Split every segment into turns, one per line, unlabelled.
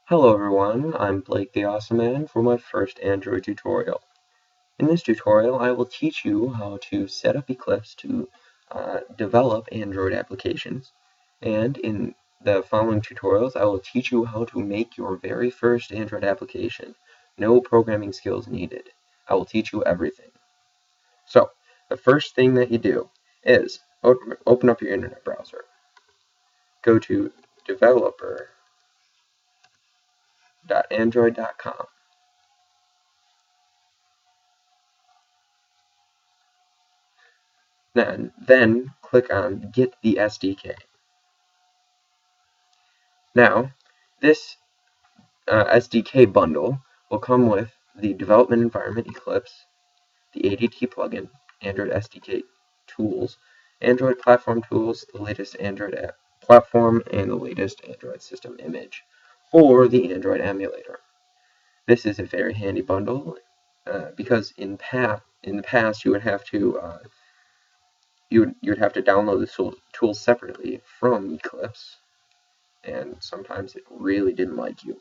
Hello everyone, I'm Blake the Awesome Man for my first Android tutorial. In this tutorial I will teach you how to set up Eclipse to develop Android applications, and in the following tutorials I will teach you how to make your very first Android application. No programming skills needed. I will teach you everything. So, the first thing that you do is open up your internet browser. Go to developer.android.com. Then click on Get the SDK. Now, this SDK bundle will come with the development environment Eclipse, the ADT plugin, Android SDK tools, Android platform tools, the latest Android app platform, and the latest Android system image for the Android emulator. This is a very handy bundle because in the past you would have to download the tools separately from Eclipse, and sometimes it really didn't like you.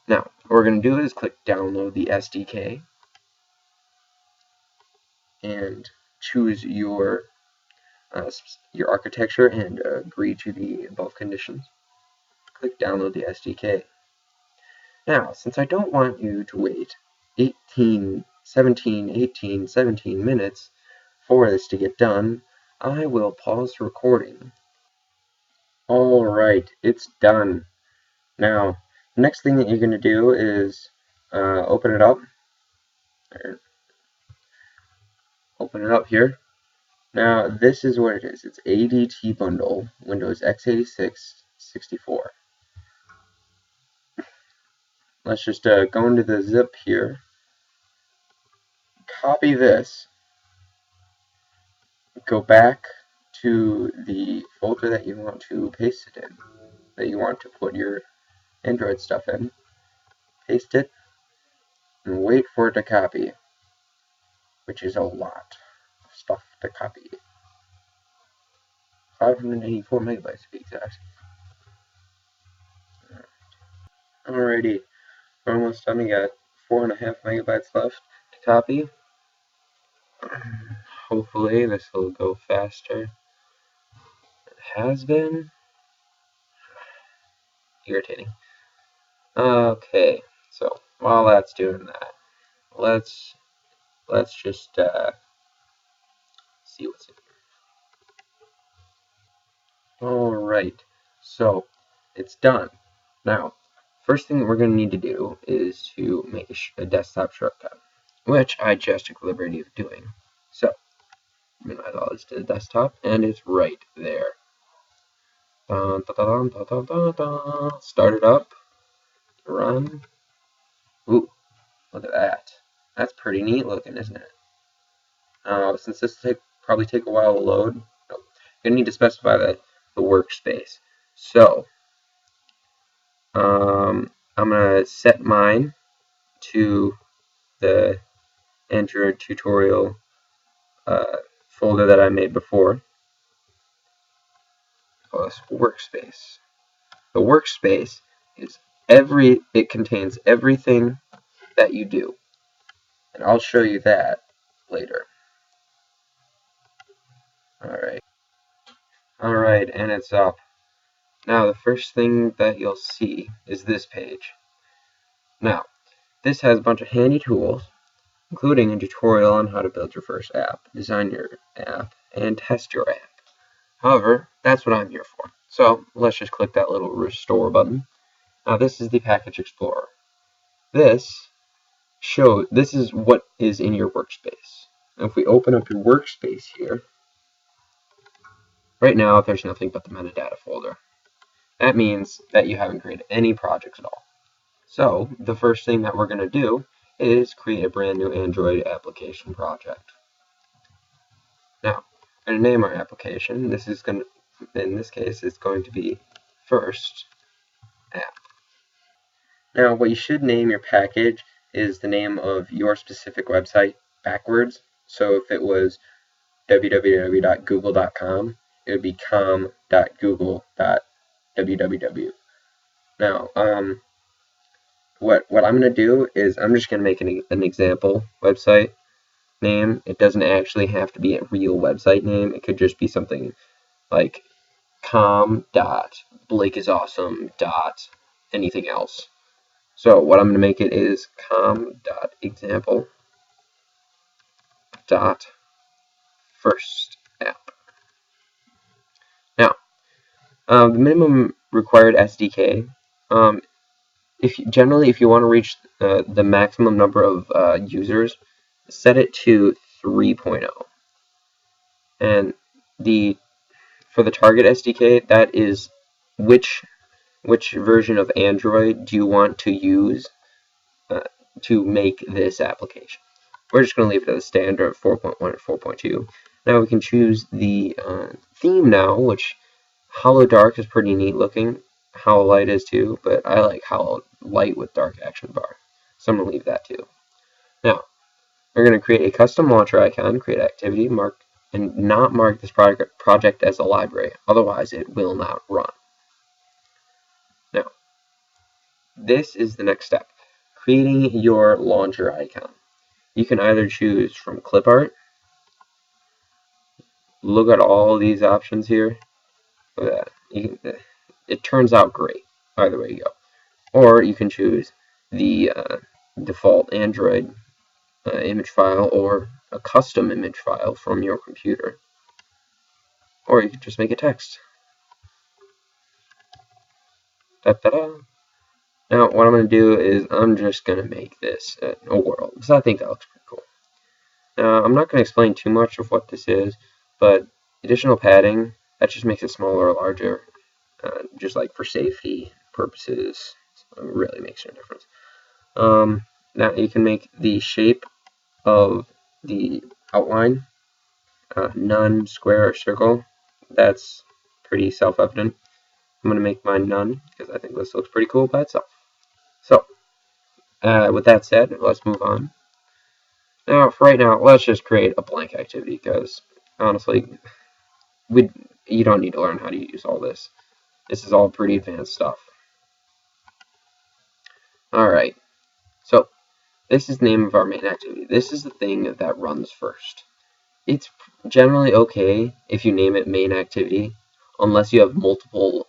Now, what we're going to do is click download the SDK and choose your architecture and agree to the above conditions. Click download the SDK. Now, since I don't want you to wait 18, 17 minutes for this to get done, I will pause the recording. Alright, it's done. Now, the next thing that you're going to do is open it up. Open it up here. Now, this is what it is. It's ADT bundle, Windows x86 64. Let's just go into the zip here. Copy this. Go back to the folder that you want to paste it in, that you want to put your Android stuff in. Paste it, and wait for it to copy, which is a lot of stuff to copy. 584 megabytes to be exact. Alrighty, we're almost done. We got 4.5 megabytes left to copy. Hopefully this will go faster. It has been irritating. Okay, so while that's doing that, let's just see what's in here. Alright, so it's done. Now, first thing that we're going to need to do is to make a desktop shortcut, which I just took the liberty of doing. So, minimize all this to the desktop, and it's right there. Dun, dun, dun, dun, dun, dun, dun. Start it up. Run. Ooh, look at that. That's pretty neat looking, isn't it? Since this will probably take a while to load, you're going to need to specify the workspace. So, I'm going to set mine to the Android tutorial folder that I made before. Call this workspace. The workspace is it contains everything that you do, and I'll show you that later. Alright, and it's up. Now the first thing that you'll see is this page. Now, this has a bunch of handy tools, including a tutorial on how to build your first app, design your app, and test your app. However, that's what I'm here for. So let's just click that little restore button. Now this is the Package Explorer. This is what is in your workspace. Now if we open up your workspace here, right now there's nothing but the metadata folder. That means that you haven't created any projects at all. So the first thing that we're going to do is create a brand new Android application project. Now, I'm going to name our application. In this case, it's going to be First App. Now, what you should name your package is the name of your specific website backwards. So if it was www.google.com, it would be com.google.www. Now, what I'm going to do is I'm just going to make an example website name. It doesn't actually have to be a real website name. It could just be something like com.blakeisawesome. Anything else. So what I'm going to make it is com.example. First app. Now, the minimum required SDK. If you want to reach the maximum number of users, set it to 3.0. And for the target SDK, that is which version of Android do you want to use to make this application. We're just going to leave it as a standard 4.1 or 4.2. Now we can choose the theme now, which Hollow Dark is pretty neat looking. Hollow Light is too, but I like Hollow Light with dark action bar. So I'm going to leave that too. Now, we're going to create a custom launcher icon, create activity, and not mark this project as a library. Otherwise, it will not run. Now, this is the next step, creating your launcher icon. You can either choose from clip art. Look at all these options here. Look at that. It turns out great either way you go. Or you can choose the default Android image file or a custom image file from your computer. Or you can just make it text. Da-da-da. Now what I'm going to do is I'm just going to make this a world, because I think that looks pretty cool. Now I'm not going to explain too much of what this is, but additional padding, that just makes it smaller or larger, just like for safety purposes. So it really makes no difference. Now you can make the shape of the outline none, square, or circle. That's pretty self-evident. I'm going to make mine none because I think this looks pretty cool by itself. So, with that said, let's move on. Now, for right now, let's just create a blank activity because, honestly, you don't need to learn how to use all this. This is all pretty advanced stuff. Alright, so this is the name of our main activity. This is the thing that runs first. It's generally okay if you name it main activity, unless you have multiple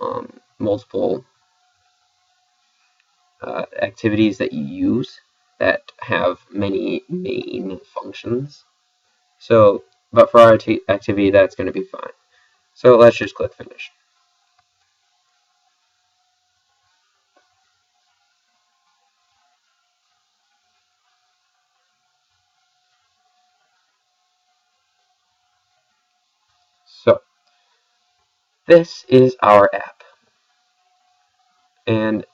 activities that you use that have many main functions. So, but for our activity, that's going to be fine. So let's just click finish. So this is our app. And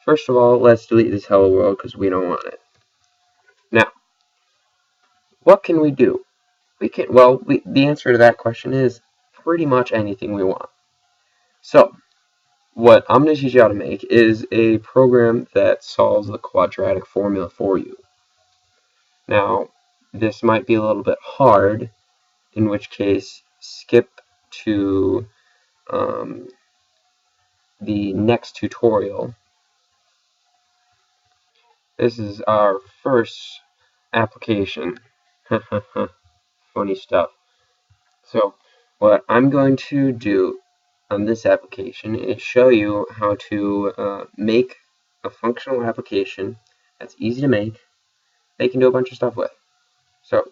first of all, let's delete this hello world because we don't want it. Now, what can we do? The answer to that question is pretty much anything we want. So, what I'm going to teach you how to make is a program that solves the quadratic formula for you. Now, this might be a little bit hard, in which case, skip to the next tutorial. This is our first application. Funny stuff. So what I'm going to do on this application is show you how to make a functional application that's easy to make. They can do a bunch of stuff with. So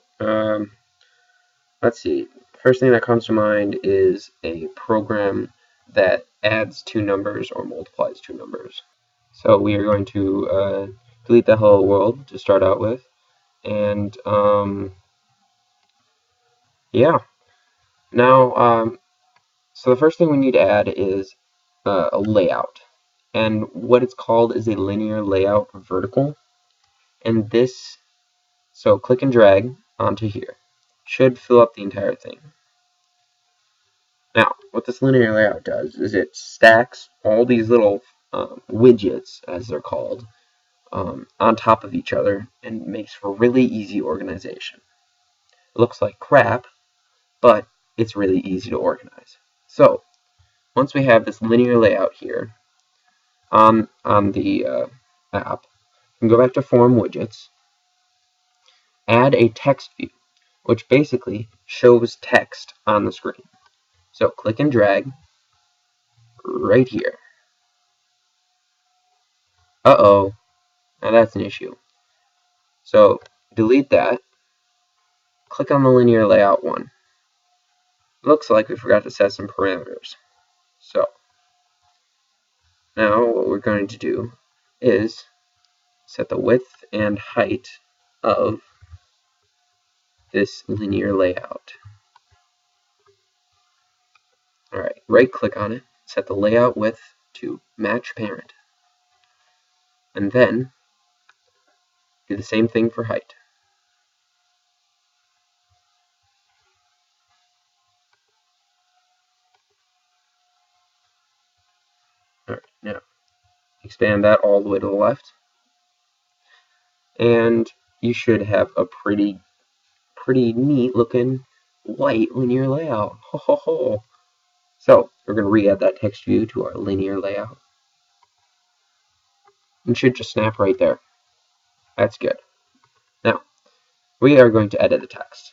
let's see. First thing that comes to mind is a program that adds two numbers or multiplies two numbers. So we are going to delete the hello world to start out with, and yeah. Now, so the first thing we need to add is a layout, and what it's called is a linear layout vertical. And this, so click and drag onto here, should fill up the entire thing. Now, what this linear layout does is it stacks all these little widgets, as they're called, on top of each other and makes for really easy organization. It looks like crap, but it's really easy to organize. So, once we have this linear layout here, on the app, you can go back to Form Widgets, add a text view, which basically shows text on the screen. So click and drag right here. Uh-oh, now that's an issue. So delete that, click on the linear layout one. Looks like we forgot to set some parameters. So now what we're going to do is set the width and height of this linear layout. Alright, right click on it, set the layout width to match parent, and then do the same thing for height. Alright, now expand that all the way to the left, and you should have a pretty neat looking white linear layout. Ho ho ho! So we're going to re-add that text view to our linear layout. It should just snap right there. That's good. Now, we are going to edit the text.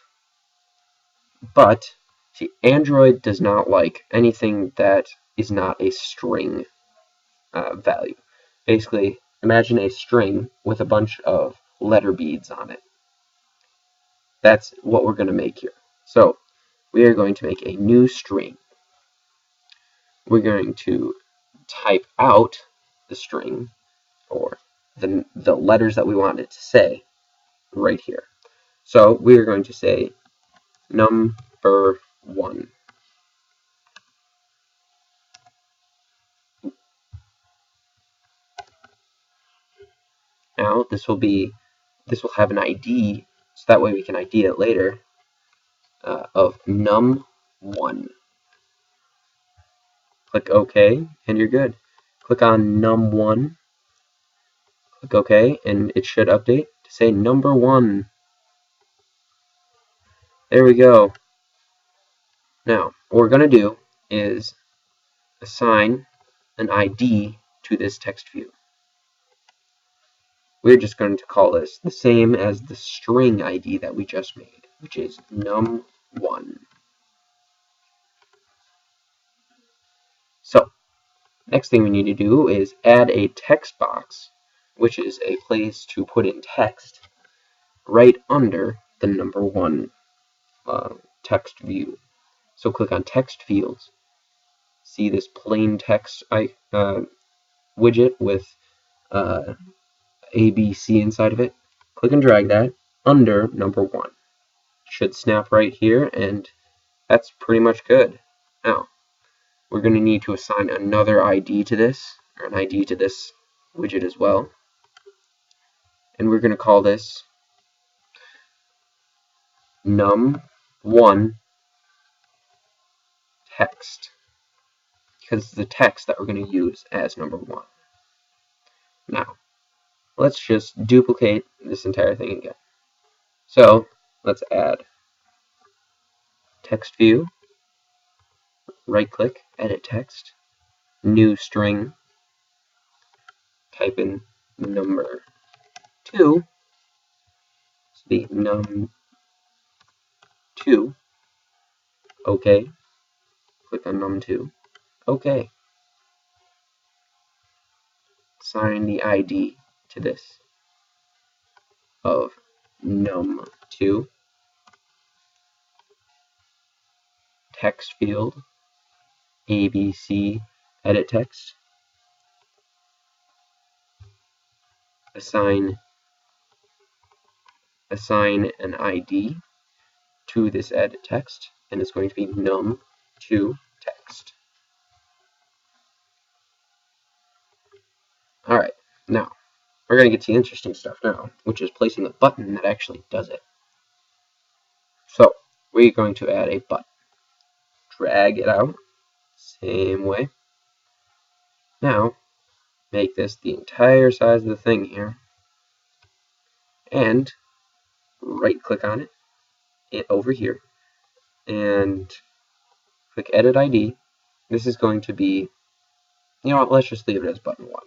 But, see, Android does not like anything that is not a string value. Basically, imagine a string with a bunch of letter beads on it. That's what we're going to make here. So, we are going to make a new string. We're going to type out the string, or the letters that we want it to say, right here. So we are going to say number 1. Now this will have an ID, so that way we can ID it later, of num1. Click OK, and you're good. Click on num1, click OK, and it should update to say number 1. There we go. Now, what we're going to do is assign an ID to this text view. We're just going to call this the same as the string ID that we just made, which is num1. So, next thing we need to do is add a text box, which is a place to put in text, right under the number 1 text view. So click on Text Fields. See this plain text widget with ABC inside of it? Click and drag that under number 1. Should snap right here, and that's pretty much good. Now, we're going to need to assign another ID to this, or an ID to this widget as well. And we're going to call this num1 text, because it's the text that we're going to use as number 1. Now, let's just duplicate this entire thing again. So, let's add text view, right click, edit text, new string, type in number 2, so the num2, OK, click on num2, OK. Assign the ID to this of num2, text field, ABC, edit text, assign an ID to this edit text, and it's going to be num2 text. Alright, now we're going to get to the interesting stuff now, which is placing the button that actually does it. So we're going to add a button. Drag it out, same way. Now make this the entire size of the thing here, and right click on it over here, and click Edit ID. This is going to be you know what, let's just leave it as button 1.